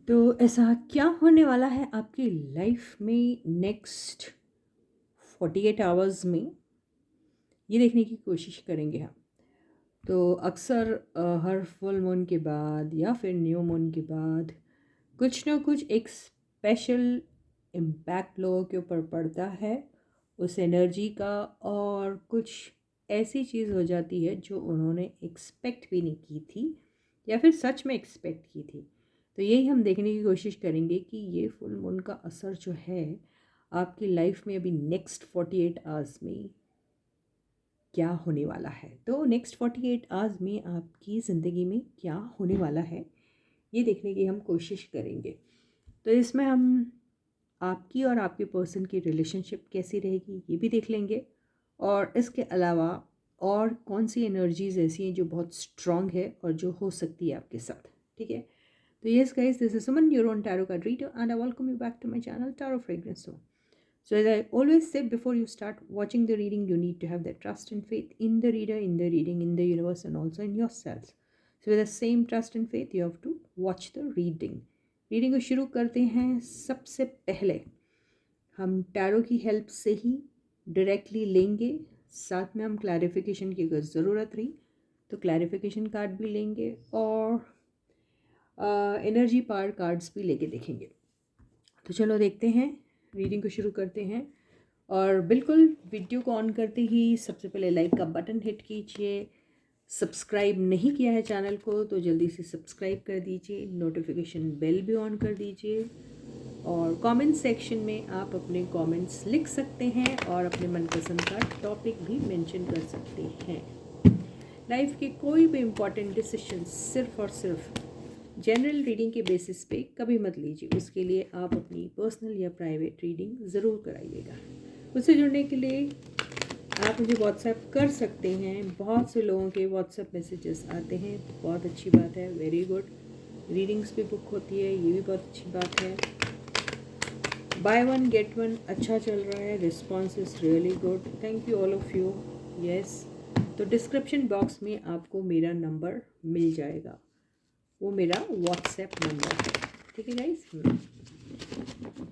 तो ऐसा क्या होने वाला है आपकी लाइफ में नेक्स्ट 48 आवर्स में, ये देखने की कोशिश करेंगे हम। तो अक्सर हर फुल मून के बाद या फिर न्यू मून के बाद कुछ ना कुछ एक स्पेशल इम्पैक्ट लोगों के ऊपर पड़ता है उस एनर्जी का, और कुछ ऐसी चीज़ हो जाती है जो उन्होंने एक्सपेक्ट भी नहीं की थी या फिर सच में एक्सपेक्ट की थी। तो यही हम देखने की कोशिश करेंगे कि ये फुल मून का असर जो है आपकी लाइफ में अभी नेक्स्ट 48 आवर्स में क्या होने वाला है। तो नेक्स्ट 48 आवर्स में आपकी ज़िंदगी में क्या होने वाला है, ये देखने की हम कोशिश करेंगे। तो इसमें हम आपकी और आपके पर्सन की रिलेशनशिप कैसी रहेगी ये भी देख लेंगे, और इसके अलावा और कौन सी एनर्जीज ऐसी हैं जो बहुत स्ट्रांग है और जो हो सकती है आपके साथ। ठीक है, तो yes guys, this is Suman, your own tarot card reader, and I welcome you back to my channel tarot fragrance zone. So, as I always say, before you start watching the reading, you need to have that trust and faith in the reader, in the reading, in the universe, and also in yourselves. So, with the same trust and faith, you have to watch the reading. Reading को शुरू करते हैं। सबसे पहले हम tarot की help से ही directly लेंगे, साथ में हम क्लैरिफिकेशन की अगर ज़रूरत रही तो क्लैरिफिकेशन कार्ड भी लेंगे, और एनर्जी पावर कार्ड्स भी लेके देखेंगे। तो चलो देखते हैं, रीडिंग को शुरू करते हैं। और बिल्कुल वीडियो को ऑन करते ही सबसे पहले लाइक का बटन हिट कीजिए। सब्सक्राइब नहीं किया है चैनल को तो जल्दी से सब्सक्राइब कर दीजिए, नोटिफिकेशन बेल भी ऑन कर दीजिए, और कमेंट सेक्शन में आप अपने कमेंट्स लिख सकते हैं और अपने मनपसंद का टॉपिक भी मेंशन कर सकते हैं। लाइफ के कोई भी इम्पॉर्टेंट डिसीजन सिर्फ और सिर्फ जनरल रीडिंग के बेसिस पे कभी मत लीजिए, उसके लिए आप अपनी पर्सनल या प्राइवेट रीडिंग ज़रूर कराइएगा। उससे जुड़ने के लिए आप मुझे व्हाट्सएप कर सकते हैं। बहुत से लोगों के व्हाट्सएप मैसेजेस आते हैं, बहुत अच्छी बात है, वेरी गुड। रीडिंग्स भी बुक होती है, ये भी बहुत अच्छी बात है। बाय वन गेट वन अच्छा चल रहा है, response is really good, thank you all of you. Yes, तो डिस्क्रिप्शन बॉक्स में आपको मेरा नंबर मिल जाएगा, वो मेरा व्हाट्सएप नंबर है। ठीक है गाइस।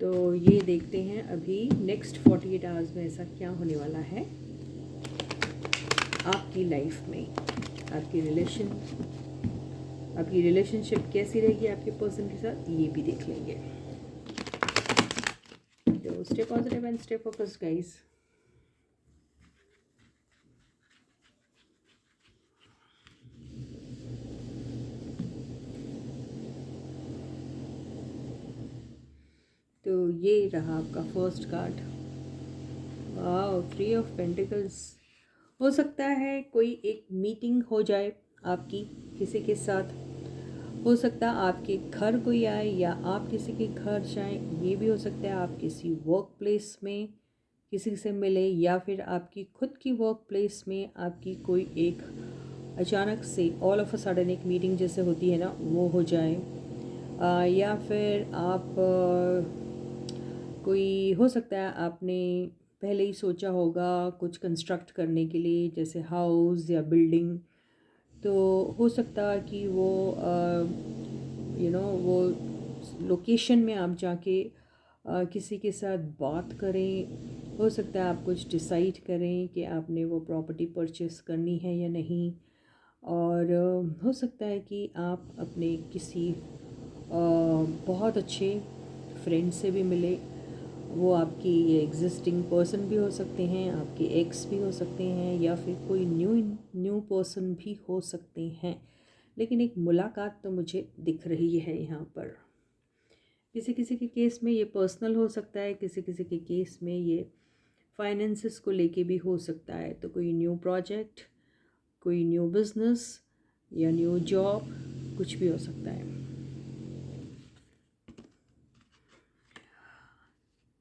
तो ये देखते हैं अभी नेक्स्ट 48 आवर्स में ऐसा क्या होने वाला है आपकी लाइफ में। आपकी रिलेशनशिप कैसी रहेगी आपके पर्सन के साथ, ये भी देख लेंगे। तो stay positive and stay focused guys. तो ये रहा आपका फर्स्ट कार्ड। वाह, 3 ऑफ पेंटिकल्स। हो सकता है कोई एक मीटिंग हो जाए आपकी किसी के साथ, हो सकता है आपके घर कोई आए या आप किसी के घर जाएं, ये भी हो सकता है आप किसी वर्क प्लेस में किसी से मिले, या फिर आपकी खुद की वर्क प्लेस में आपकी कोई एक अचानक से ऑल ऑफ अ सडन एक मीटिंग जैसे होती है ना, वो हो जाए। या फिर आप कोई हो सकता है आपने पहले ही सोचा होगा कुछ कंस्ट्रक्ट करने के लिए, जैसे हाउस या बिल्डिंग, तो हो सकता है कि वो वो लोकेशन में आप जाके किसी के साथ बात करें। हो सकता है आप कुछ डिसाइड करें कि आपने वो प्रॉपर्टी परचेस करनी है या नहीं, और हो सकता है कि आप अपने किसी बहुत अच्छे फ्रेंड से भी मिले। वो आपकी एग्जिस्टिंग पर्सन भी हो सकते हैं, आपके एक्स भी हो सकते हैं, या फिर कोई न्यू पर्सन भी हो सकते हैं, लेकिन एक मुलाकात तो मुझे दिख रही है यहाँ पर। किसी किसी के केस में ये पर्सनल हो सकता है, किसी किसी के केस में ये फाइनेंसेस को लेके भी हो सकता है। तो कोई न्यू प्रोजेक्ट, कोई न्यू बिजनेस या न्यू जॉब, कुछ भी हो सकता है।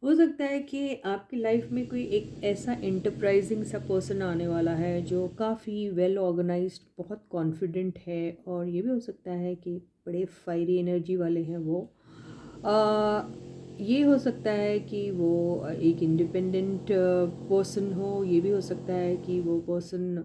हो सकता है कि आपकी लाइफ में कोई एक ऐसा एंटरप्राइजिंग सा पर्सन आने वाला है जो काफ़ी वेल ऑर्गेनाइज्ड, बहुत कॉन्फिडेंट है, और ये भी हो सकता है कि बड़े फायरी एनर्जी वाले हैं वो। आ, ये हो सकता है कि वो एक इंडिपेंडेंट पर्सन हो, ये भी हो सकता है कि वो पर्सन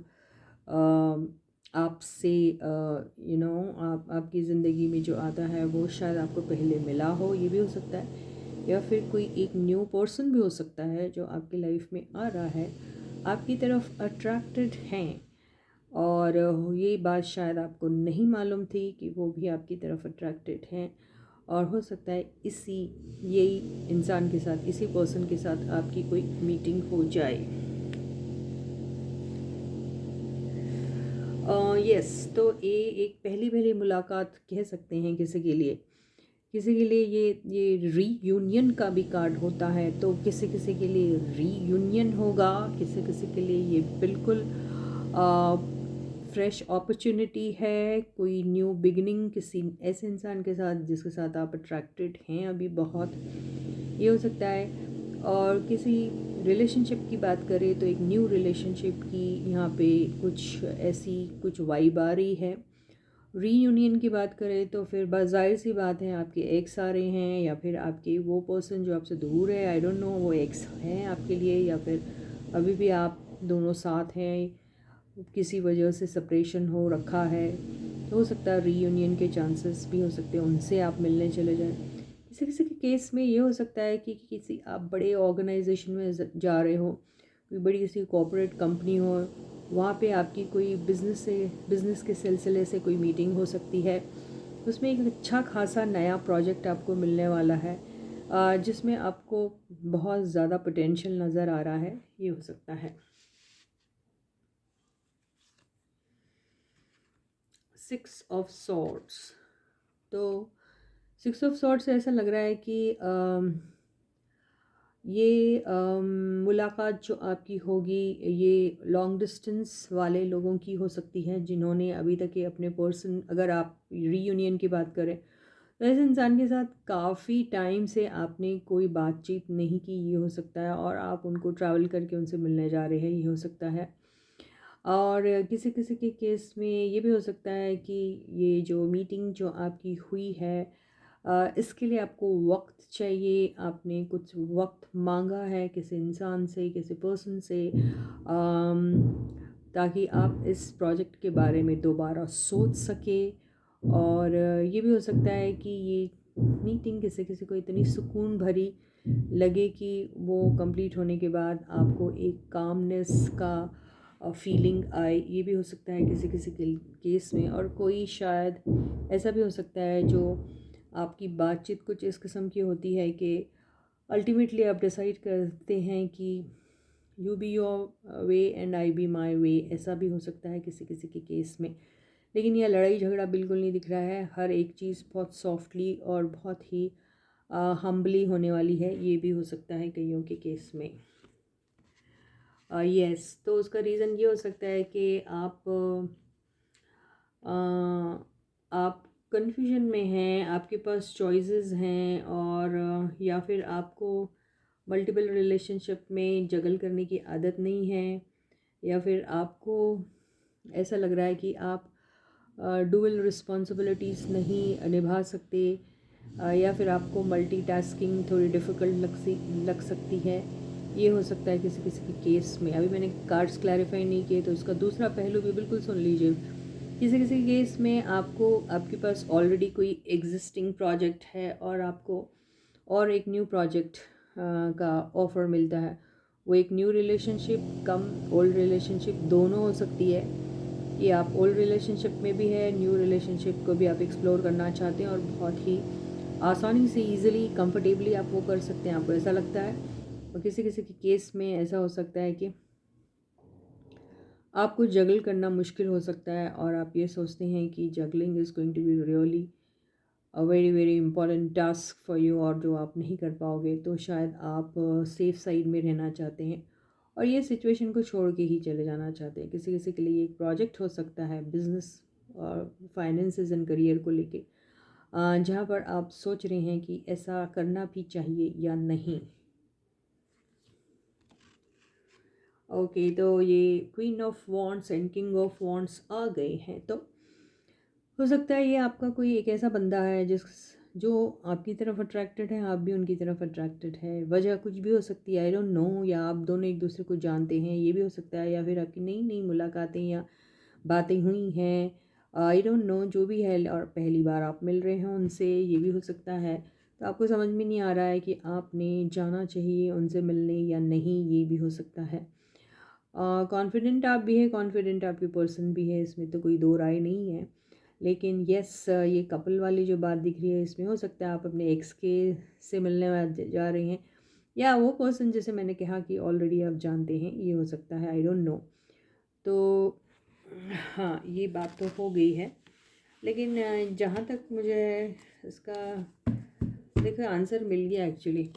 आपसे आप आपकी ज़िंदगी में जो आता है वो शायद आपको पहले मिला हो, ये भी हो सकता है। या फिर कोई एक न्यू पर्सन भी हो सकता है जो आपकी लाइफ में आ रहा है, आपकी तरफ अट्रैक्टेड हैं। और ये बात शायद आपको नहीं मालूम थी कि वो भी आपकी तरफ अट्रैक्टेड हैं। और हो सकता है यही इंसान के साथ, इसी पर्सन के साथ आपकी कोई मीटिंग हो जाए। यस, तो ये एक पहली पहली मुलाकात कह सकते हैं किसी के लिए। किसी के लिए ये रीयूनियन का भी कार्ड होता है, तो किसी किसी के लिए रीयूनियन होगा, किसी किसी के लिए ये बिल्कुल फ्रेश अपॉर्चुनिटी है, कोई न्यू बिगिनिंग किसी ऐसे इंसान के साथ जिसके साथ आप अट्रैक्टेड हैं अभी बहुत, ये हो सकता है। और किसी रिलेशनशिप की बात करें तो एक न्यू रिलेशनशिप की यहाँ पे कुछ ऐसी कुछ वाइब आ रही है। रीयूनियन की बात करें तो फिर बस जाहिर सी बात है, आपके एक्स आ रहे हैं या फिर आपके वो पर्सन जो आपसे दूर है, आई डोंट नो वो एक्स हैं आपके लिए या फिर अभी भी आप दोनों साथ हैं, किसी वजह से सेपरेशन हो रखा है, तो हो सकता है रीयूनियन के चांसेस भी हो सकते हैं, उनसे आप मिलने चले जाएं। किसी किसी के केस में ये हो सकता है कि किसी आप बड़े ऑर्गेनाइजेशन में जा रहे हो, कोई बड़ी किसी कॉर्पोरेट कंपनी हो, वहाँ पे आपकी कोई बिज़नेस के सिलसिले से कोई मीटिंग हो सकती है। उसमें एक अच्छा खासा नया प्रोजेक्ट आपको मिलने वाला है, जिसमें आपको बहुत ज़्यादा पोटेंशियल नज़र आ रहा है, ये हो सकता है। 6 ऑफ सॉर्ड्स, तो 6 ऑफ सॉर्ड्स से ऐसा लग रहा है कि ये मुलाकात जो आपकी होगी ये लॉन्ग डिस्टेंस वाले लोगों की हो सकती है, जिन्होंने अभी तक ये अपने पर्सन, अगर आप रीयूनियन की बात करें तो ऐसे इंसान के साथ काफ़ी टाइम से आपने कोई बातचीत नहीं की, ये हो सकता है। और आप उनको ट्रैवल करके उनसे मिलने जा रहे हैं, ये हो सकता है। और किसी किसी के केस में ये भी हो सकता है कि ये जो मीटिंग जो आपकी हुई है, इसके लिए आपको वक्त चाहिए, आपने कुछ वक्त मांगा है किसी इंसान से, किसी पर्सन से, ताकि आप इस प्रोजेक्ट के बारे में दोबारा सोच सके। और ये भी हो सकता है कि ये मीटिंग किसी किसी को इतनी सुकून भरी लगे कि वो कंप्लीट होने के बाद आपको एक कामनेस का फीलिंग आए, ये भी हो सकता है किसी किसी के केस में। और कोई शायद ऐसा भी हो सकता है जो आपकी बातचीत कुछ इस किस्म की होती है कि अल्टीमेटली आप डिसाइड करते हैं कि you be your way and I be my way, ऐसा भी हो सकता है किसी किसी के केस में। लेकिन यह लड़ाई झगड़ा बिल्कुल नहीं दिख रहा है, हर एक चीज़ बहुत सॉफ्टली और बहुत ही हम्बली होने वाली है, ये भी हो सकता है कईयों के केस में। यस, तो उसका रीज़न ये हो सकता है कि आप कन्फ्यूजन में हैं, आपके पास चॉइसेस हैं, और या फिर आपको मल्टीपल रिलेशनशिप में जगल करने की आदत नहीं है, या फिर आपको ऐसा लग रहा है कि आप डुअल रिस्पॉन्सिबिलिटीज़ नहीं निभा सकते, या फिर आपको मल्टीटास्किंग थोड़ी डिफ़िकल्ट लग सकती है, ये हो सकता है किसी किसी के केस में। अभी मैंने कार्ड्स क्लैरिफाई नहीं किए तो इसका दूसरा पहलू भी बिल्कुल सुन लीजिए। किसी किसी केस में आपके पास ऑलरेडी कोई एग्जिस्टिंग प्रोजेक्ट है और आपको और एक न्यू प्रोजेक्ट का ऑफ़र मिलता है। वो एक न्यू रिलेशनशिप कम ओल्ड रिलेशनशिप दोनों हो सकती है, कि आप ओल्ड रिलेशनशिप में भी है, न्यू रिलेशनशिप को भी आप एक्सप्लोर करना चाहते हैं और बहुत ही आसानी से ईज़िली कंफर्टेबली आप वो कर सकते हैं, आपको ऐसा लगता है। और किसी किसी के केस में ऐसा हो सकता है कि आपको जगल करना मुश्किल हो सकता है और आप ये सोचते हैं कि juggling is going to be really a very very important task for you, और जो आप नहीं कर पाओगे, तो शायद आप सेफ साइड में रहना चाहते हैं और ये सिचुएशन को छोड़ के ही चले जाना चाहते हैं। किसी किसी के लिए एक प्रोजेक्ट हो सकता है बिजनेस और फाइनेंसेस एंड करियर को लेके, जहाँ पर आप सोच रहे हैं कि ऐसा करना भी चाहिए या नहीं। ओके, तो ये queen of wands and king of wands आ गए हैं, तो हो सकता है ये आपका कोई एक ऐसा बंदा है जो आपकी तरफ अट्रैक्टेड है, आप भी उनकी तरफ अट्रैक्टेड है। वजह कुछ भी हो सकती है, आई डोंट नो, या आप दोनों एक दूसरे को जानते हैं, ये भी हो सकता है, या फिर आपकी नई नई मुलाकातें या बातें हुई हैं, आई डोंट नो, जो भी है, और पहली बार आप मिल रहे हैं उनसे, ये भी हो सकता है। तो आपको समझ में नहीं आ रहा है कि आपने जाना चाहिए उनसे मिलने या नहीं, ये भी हो सकता है। कॉन्फिडेंट आप भी है, कॉन्फिडेंट आपकी पर्सन भी है, इसमें तो कोई दो राय नहीं है। लेकिन यस, ये कपल वाली जो बात दिख रही है, इसमें हो सकता है आप अपने एक्स के से मिलने जा रहे हैं, या वो पर्सन जैसे मैंने कहा कि ऑलरेडी आप जानते हैं, ये हो सकता है, आई डोंट नो। तो हाँ, ये बात तो हो गई है। लेकिन जहाँ तक मुझे इसका देखो आंसर मिल गया एक्चुअली,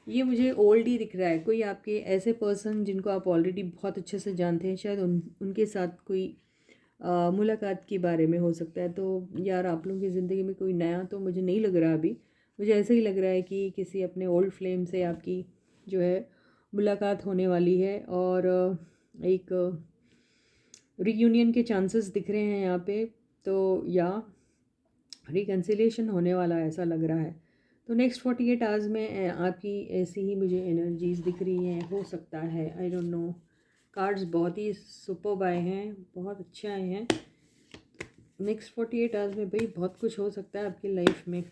ये मुझे ओल्ड ही दिख रहा है। कोई आपके ऐसे पर्सन जिनको आप ऑलरेडी बहुत अच्छे से जानते हैं, शायद उनके साथ कोई मुलाकात के बारे में हो सकता है। तो यार, आप लोगों की ज़िंदगी में कोई नया तो मुझे नहीं लग रहा अभी। मुझे ऐसे ही लग रहा है कि किसी अपने ओल्ड फ्लेम से आपकी जो है मुलाकात होने वाली है, और एक रीयूनियन के चांसेस दिख रहे हैं यहाँ पे। तो या रिकन्सिलिएशन होने वाला है, ऐसा लग रहा है। तो नेक्स्ट 48 आवर्स में आपकी ऐसी ही मुझे एनर्जीज दिख रही हैं, हो सकता है, आई डोंट नो। कार्ड्स बहुत ही सुपर्ब आए हैं, बहुत अच्छे आए हैं। नेक्स्ट 48 आवर्स में भाई बहुत कुछ हो सकता है आपकी लाइफ में।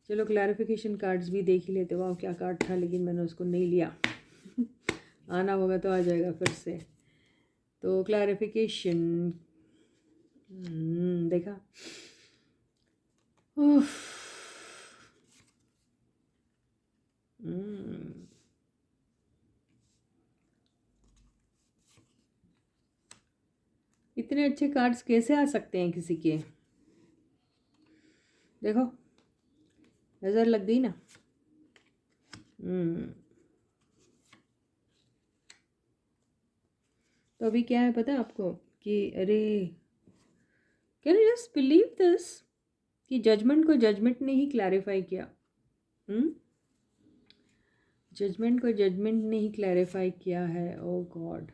चलो क्लैरिफिकेशन कार्ड्स भी देख ही लेते। वाह, क्या कार्ड था, लेकिन मैंने उसको नहीं लिया। आना होगा तो आ जाएगा फिर से। तो क्लैरिफिकेशन देखा। उफ, इतने अच्छे कार्ड्स कैसे आ सकते हैं किसी के? देखो, नज़र लग गई ना। तो अभी क्या है पता है आपको कि अरे, can you just believe this कि जजमेंट को जजमेंट ने ही क्लैरिफाई किया। जजमेंट को जजमेंट ने ही क्लैरिफाई किया है। ओ गॉड।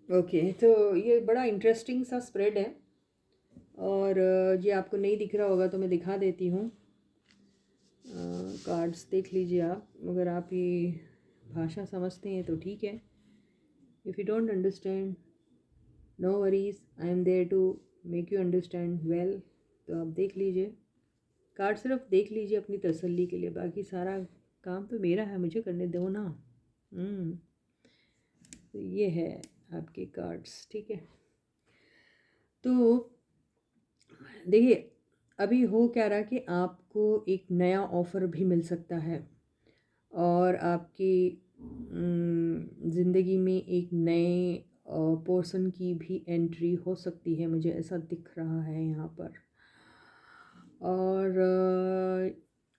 ओके, तो ये बड़ा इंटरेस्टिंग सा स्प्रेड है, और ये आपको नहीं दिख रहा होगा तो मैं दिखा देती हूँ। कार्ड्स देख लीजिए आप, अगर आप ये भाषा समझते हैं तो ठीक है। If you don't understand, no worries, I am there to make you understand well. तो आप देख लीजिए, कार्ड सिर्फ देख लीजिए अपनी तसल्ली के लिए, बाकी सारा काम तो मेरा है, मुझे करने दो ना। तो ये है आपके कार्ड्स, ठीक है। तो देखिए, अभी हो क्या रहा कि आपको एक नया ऑफ़र भी मिल सकता है, और आपकी ज़िंदगी में एक नए पर्सन की भी एंट्री हो सकती है, मुझे ऐसा दिख रहा है यहाँ पर। और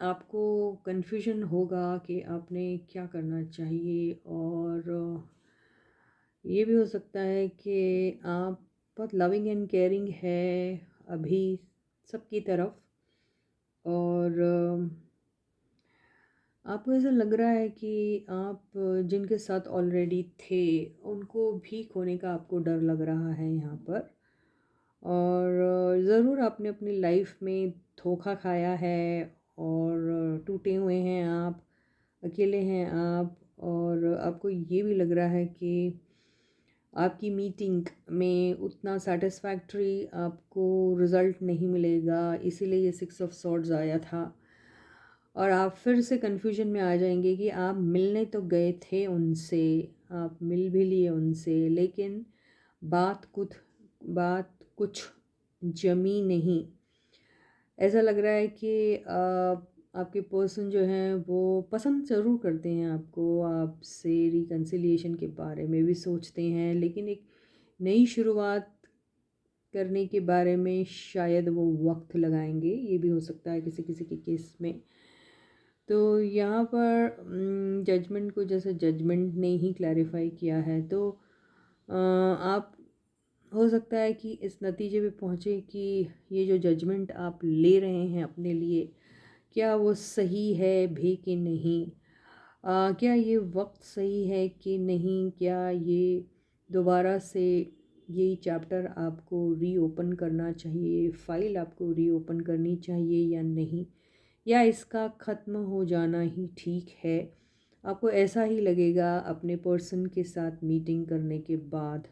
आपको कन्फ्यूजन होगा कि आपने क्या करना चाहिए, और ये भी हो सकता है कि आप बहुत लविंग एंड केयरिंग है अभी सबकी तरफ, और आपको ऐसा लग रहा है कि आप जिनके साथ ऑलरेडी थे उनको भी खोने का आपको डर लग रहा है यहाँ पर। और ज़रूर आपने अपनी लाइफ में धोखा खाया है, और टूटे हुए हैं आप, अकेले हैं आप, और आपको ये भी लग रहा है कि आपकी मीटिंग में उतना सेटिस्फैक्ट्री आपको रिज़ल्ट नहीं मिलेगा, इसीलिए ये 6 ऑफ सॉर्ड्स आया था। और आप फिर से कन्फ्यूजन में आ जाएंगे कि आप मिलने तो गए थे उनसे, आप मिल भी लिए उनसे, लेकिन बात कुछ जमी नहीं। ऐसा लग रहा है कि आपके पर्सन जो हैं वो पसंद ज़रूर करते हैं आपको, आपसे रिकन्सिलिएशन के बारे में भी सोचते हैं, लेकिन एक नई शुरुआत करने के बारे में शायद वो वक्त लगाएंगे, ये भी हो सकता है किसी किसी के केस में। तो यहाँ पर जजमेंट को जैसे जजमेंट ने ही क्लैरिफाई किया है, तो आप हो सकता है कि इस नतीजे पे पहुँचे कि ये जो जजमेंट आप ले रहे हैं अपने लिए, क्या वो सही है भी कि नहीं, क्या ये वक्त सही है कि नहीं, क्या ये दोबारा से यही चैप्टर आपको रीओपन करना चाहिए, फाइल आपको रीओपन करनी चाहिए या नहीं, या इसका ख़त्म हो जाना ही ठीक है। आपको ऐसा ही लगेगा अपने पर्सन के साथ मीटिंग करने के बाद।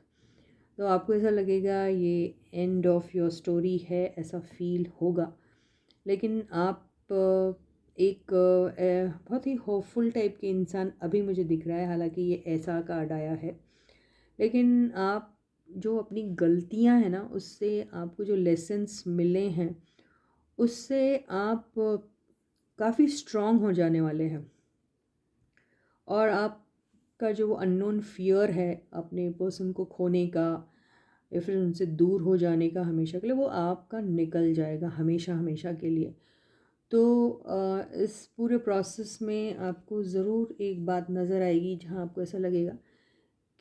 तो आपको ऐसा लगेगा ये एंड ऑफ योर स्टोरी है, ऐसा फील होगा। लेकिन आप एक बहुत ही होपफुल टाइप के इंसान अभी मुझे दिख रहा है, हालांकि ये ऐसा कार्ड आया है। लेकिन आप जो अपनी गलतियां हैं ना, उससे आपको जो लेसन्स मिले हैं, उससे आप काफ़ी स्ट्रॉन्ग हो जाने वाले हैं। और आपका जो अननोन फियर है अपने पर्सन को खोने का या फिर उनसे दूर हो जाने का हमेशा के लिए, वो आपका निकल जाएगा हमेशा हमेशा के लिए। तो इस पूरे प्रोसेस में आपको ज़रूर एक बात नज़र आएगी जहाँ आपको ऐसा लगेगा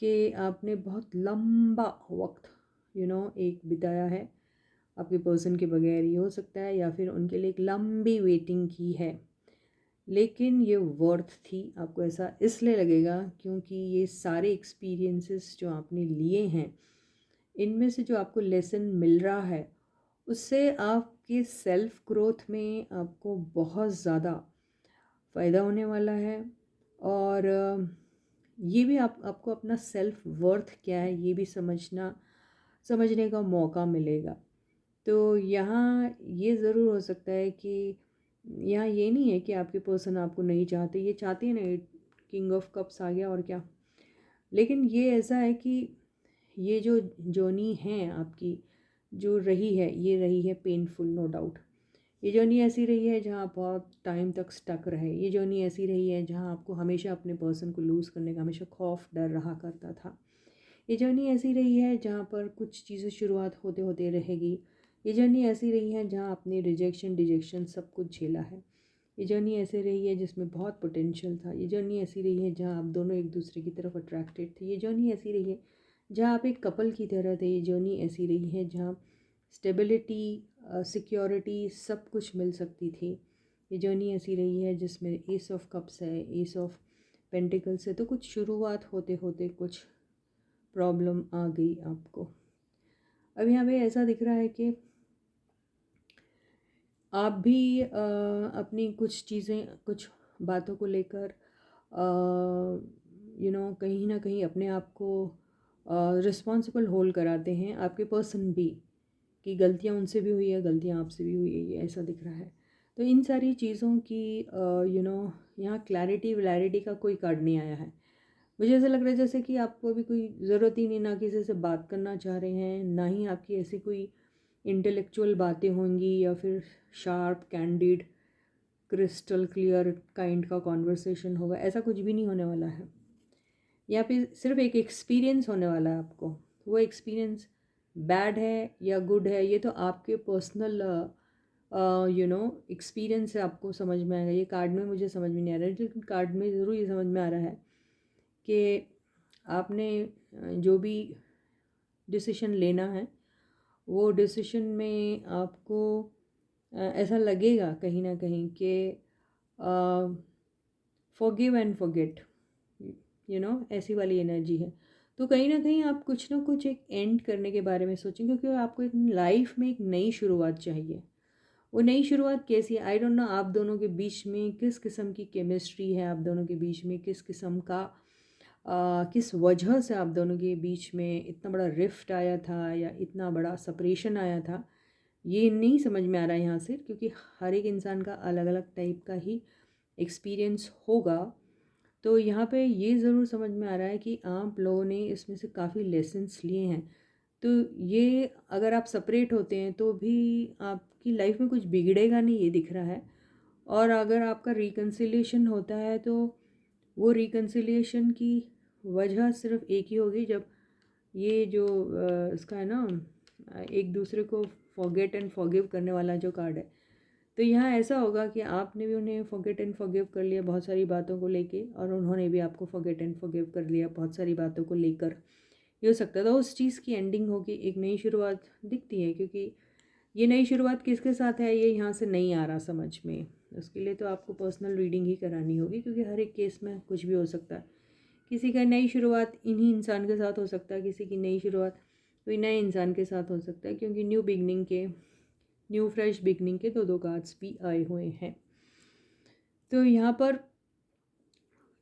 कि आपने बहुत लंबा वक्त एक बिताया है आपके पर्सन के बगैर। ये हो सकता है या फिर उनके लिए एक लंबी वेटिंग की है, लेकिन ये वर्थ थी। आपको ऐसा इसलिए लगेगा क्योंकि ये सारे एक्सपीरियंसेस जो आपने लिए हैं, इनमें से जो आपको लेसन मिल रहा है, उससे आपके सेल्फ ग्रोथ में आपको बहुत ज़्यादा फ़ायदा होने वाला है। और ये भी आपको अपना सेल्फ वर्थ क्या है ये भी समझने का मौका मिलेगा। तो यहाँ ये ज़रूर हो सकता है कि यहाँ ये नहीं है कि आपके पर्सन आपको नहीं चाहते, ये चाहते हैं ना। किंग ऑफ कप्स आ गया और क्या। लेकिन ये ऐसा है कि ये जो जर्नी है आपकी जो रही है, ये रही है पेनफुल, नो डाउट। ये जर्नी ऐसी रही है जहाँ आप बहुत टाइम तक स्टक रहे। ये जर्नी ऐसी रही है जहाँ आपको हमेशा अपने पर्सन को लूज़ करने का हमेशा खौफ डर रहा करता था। ये जर्नी ऐसी रही है जहाँ पर कुछ चीज़ें शुरुआत होते होते रहेगी। ये जर्नी ऐसी रही है जहाँ आपने रिजेक्शन डिजेक्शन सब कुछ झेला है। ये जर्नी ऐसी रही है जिसमें बहुत पोटेंशियल था। ये जर्नी ऐसी रही है जहाँ आप दोनों एक दूसरे की तरफ अट्रैक्टेड थे। ये जर्नी ऐसी रही है जहाँ आप एक कपल की तरह थे। ये जर्नी ऐसी रही है जहाँ स्टेबिलिटी सिक्योरिटी सब कुछ मिल सकती थी। ये जर्नी ऐसी रही है जिसमें एस ऑफ कप्स है, एस ऑफ पेंटिकल्स है। तो कुछ शुरुआत होते होते कुछ प्रॉब्लम आ गई आपको। अब यहाँ पे ऐसा दिख रहा है कि आप भी अपनी कुछ चीज़ें कुछ बातों को लेकर कहीं ना कहीं अपने आप को रिस्पॉन्सिबल होल्ड कराते हैं। आपके पर्सन भी कि गलतियाँ उनसे भी हुई है, गलतियाँ आपसे भी हुई है, ये ऐसा दिख रहा है। तो इन सारी चीज़ों की यहाँ क्लैरिटी व्लैरिटी का कोई कार्ड नहीं आया है। मुझे ऐसा लग रहा है जैसे कि आपको अभी कोई ज़रूरत ही नहीं, ना किसी से बात करना चाह रहे हैं, ना ही आपकी ऐसी कोई इंटेलेक्चुअल बातें होंगी या फिर sharp candid crystal clear kind का कॉन्वर्सेशन होगा। ऐसा कुछ भी नहीं होने वाला है। यहाँ पे सिर्फ एक एक्सपीरियंस होने वाला है आपको। वो एक्सपीरियंस बैड है या गुड है, ये तो आपके पर्सनल एक्सपीरियंस से आपको समझ में आएगा। ये कार्ड में मुझे समझ में नहीं आ रहा है, लेकिन कार्ड में ज़रूर ये समझ में आ रहा है कि आपने जो भी डिसीजन लेना है, वो डिसीजन में आपको ऐसा लगेगा कहीं ना कहीं कि फॉरगिव एंड फॉरगेट, ऐसी वाली एनर्जी है। तो कहीं ना कहीं आप कुछ ना कुछ एक एंड करने के बारे में सोचें, क्योंकि आपको एक लाइफ में एक नई शुरुआत चाहिए। वो नई शुरुआत कैसी है आई डोंट नो। आप दोनों के बीच में किस किस्म की केमिस्ट्री है, आप दोनों के बीच में किस किस्म का किस वजह से आप दोनों के बीच में इतना बड़ा रिफ्ट आया था या इतना बड़ा सेपरेशन आया था, ये नहीं समझ में आ रहा है यहाँ से। क्योंकि हर एक इंसान का अलग अलग टाइप का ही एक्सपीरियंस होगा। तो यहाँ पे ये ज़रूर समझ में आ रहा है कि आप लोगों ने इसमें से काफ़ी लेसन्स लिए हैं। तो ये अगर आप सेपरेट होते हैं तो भी आपकी लाइफ में कुछ बिगड़ेगा नहीं, ये दिख रहा है। और अगर आपका रिकन्सिलिएशन होता है तो वो रिकन्सिलिएशन की वजह सिर्फ एक ही होगी, जब ये जो इसका है ना एक दूसरे को फॉरगेट एंड फॉरगिव करने वाला जो कार्ड है, तो यहाँ ऐसा होगा कि आपने भी उन्हें फॉरगेट एंड फॉरगिव कर लिया बहुत सारी बातों को लेके, और उन्होंने भी आपको फॉरगेट एंड फॉरगिव कर लिया बहुत सारी बातों को लेकर। ये हो सकता था उस चीज़ की एंडिंग होगी, एक नई शुरुआत दिखती है। क्योंकि ये नई शुरुआत किसके साथ है ये यहाँ से नहीं आ रहा समझ में। उसके लिए तो आपको पर्सनल रीडिंग ही करानी होगी, क्योंकि हर एक केस में कुछ भी हो सकता है। किसी का नई शुरुआत इन्हीं इंसान के साथ हो सकता है, किसी की नई शुरुआत कोई नए इंसान के साथ हो सकता है, क्योंकि न्यू फ्रेश बिगनिंग के दो कार्ड्स भी आए हुए हैं। तो यहाँ पर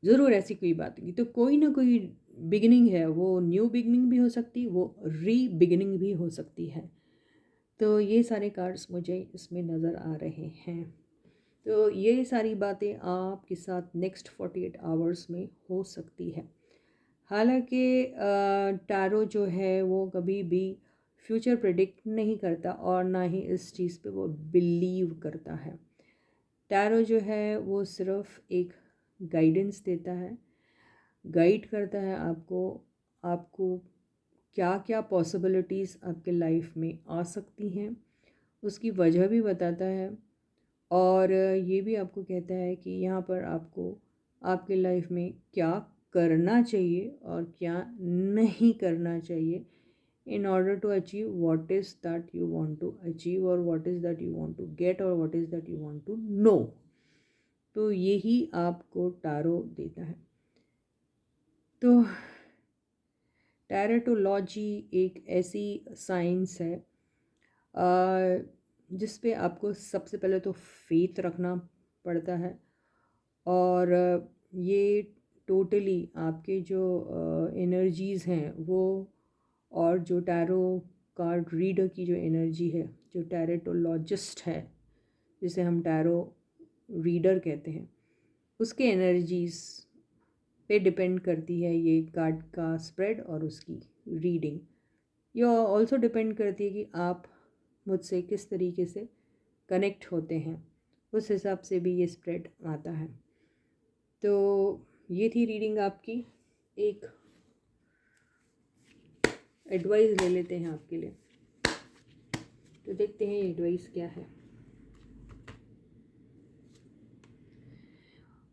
ज़रूर ऐसी कोई बात नहीं, तो कोई ना कोई बिगनिंग है, वो न्यू बिगनिंग भी हो सकती है, वो री बिगनिंग भी हो सकती है। तो ये सारे कार्ड्स मुझे इसमें नज़र आ रहे हैं। तो ये सारी बातें आपके साथ नेक्स्ट 48 आवर्स में हो सकती है। हालांकि टैरो जो है वो कभी भी फ्यूचर प्रेडिक्ट नहीं करता और ना ही इस चीज़ पे वो बिलीव करता है। टैरो जो है वो सिर्फ एक गाइडेंस देता है, गाइड करता है आपको आपको क्या क्या पॉसिबिलिटीज़ आपके लाइफ में आ सकती हैं, उसकी वजह भी बताता है। और ये भी आपको कहता है कि यहाँ पर आपको आपके लाइफ में क्या करना चाहिए और क्या नहीं करना चाहिए in order to achieve what is that you want to achieve or what is that you want to get or what is that you want to know। तो यही आपको टैरो देता है। तो टैरोटोलॉजी एक ऐसी साइंस है जिस पे आपको सबसे पहले तो फेथ रखना पड़ता है, और ये टोटली आपके जो एनर्जीज़ हैं वो, और जो टैरो कार्ड रीडर की जो एनर्जी है, जो टैरोटोलॉजिस्ट है जिसे हम टैरो रीडर कहते हैं, उसके एनर्जीज़ पे डिपेंड करती है ये कार्ड का स्प्रेड और उसकी रीडिंग। ये ऑल्सो डिपेंड करती है कि आप मुझसे किस तरीके से कनेक्ट होते हैं, उस हिसाब से भी ये स्प्रेड आता है। तो ये थी रीडिंग आपकी। एक एडवाइस ले लेते हैं आपके लिए, तो देखते हैं ये एडवाइस क्या है।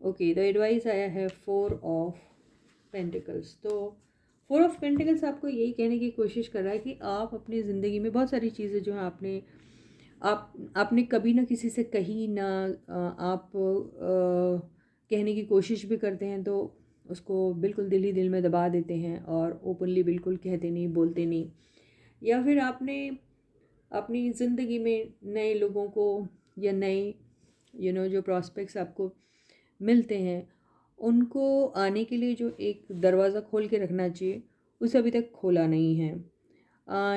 ओके, द एडवाइस आया है 4 ऑफ पेंटिकल्स। तो 4 ऑफ पेंटिकल्स आपको यही कहने की कोशिश कर रहा है कि आप अपनी ज़िंदगी में बहुत सारी चीज़ें जो हैं आपने कभी ना किसी से कही ना, आप कहने की कोशिश भी करते हैं तो उसको बिल्कुल दिल ही दिल में दबा देते हैं और ओपनली बिल्कुल कहते नहीं, बोलते नहीं। या फिर आपने अपनी ज़िंदगी में नए लोगों को या नए जो प्रॉस्पेक्ट्स आपको मिलते हैं, उनको आने के लिए जो एक दरवाज़ा खोल के रखना चाहिए, उसे अभी तक खोला नहीं है।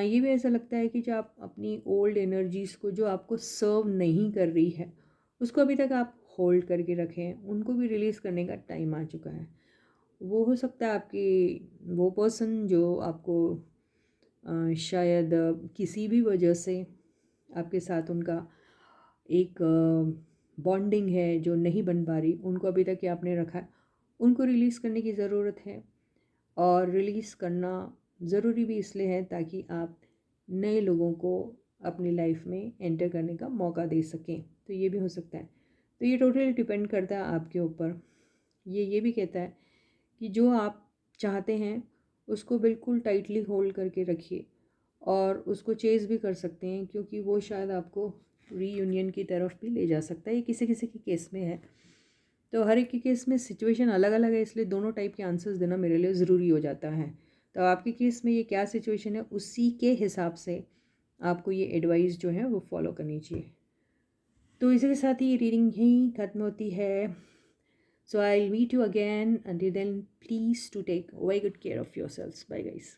ये भी ऐसा लगता है कि जो आप अपनी ओल्ड एनर्जीज़ को जो आपको सर्व नहीं कर रही है, उसको अभी तक आप होल्ड करके रखें, उनको भी रिलीज़ करने का टाइम आ चुका है। वो हो सकता है आपकी वो पर्सन जो आपको शायद किसी भी वजह से आपके साथ उनका एक बॉन्डिंग है जो नहीं बन पा रही, उनको अभी तक ये आपने रखा है, उनको रिलीज़ करने की ज़रूरत है। और रिलीज़ करना ज़रूरी भी इसलिए है ताकि आप नए लोगों को अपनी लाइफ में एंटर करने का मौका दे सकें। तो ये भी हो सकता है। तो ये टोटली डिपेंड करता है आपके ऊपर। ये भी कहता है कि जो आप चाहते हैं उसको बिल्कुल टाइटली होल्ड करके रखिए और उसको चेज़ भी कर सकते हैं, क्योंकि वो शायद आपको रीयूनियन की तरफ भी ले जा सकता है। ये किसी किसी के केस में है। तो हर एक के केस में सिचुएशन अलग अलग है, इसलिए दोनों टाइप के आंसर्स देना मेरे लिए ज़रूरी हो जाता है। तो आपके केस में ये क्या सिचुएशन है, उसी के हिसाब से आपको ये एडवाइस जो है वो फॉलो करनी चाहिए। तो इसी के साथ ही रीडिंग यहीं ख़त्म होती है। So I will meet you again, until then please to take very good care of your selves. Bye guys.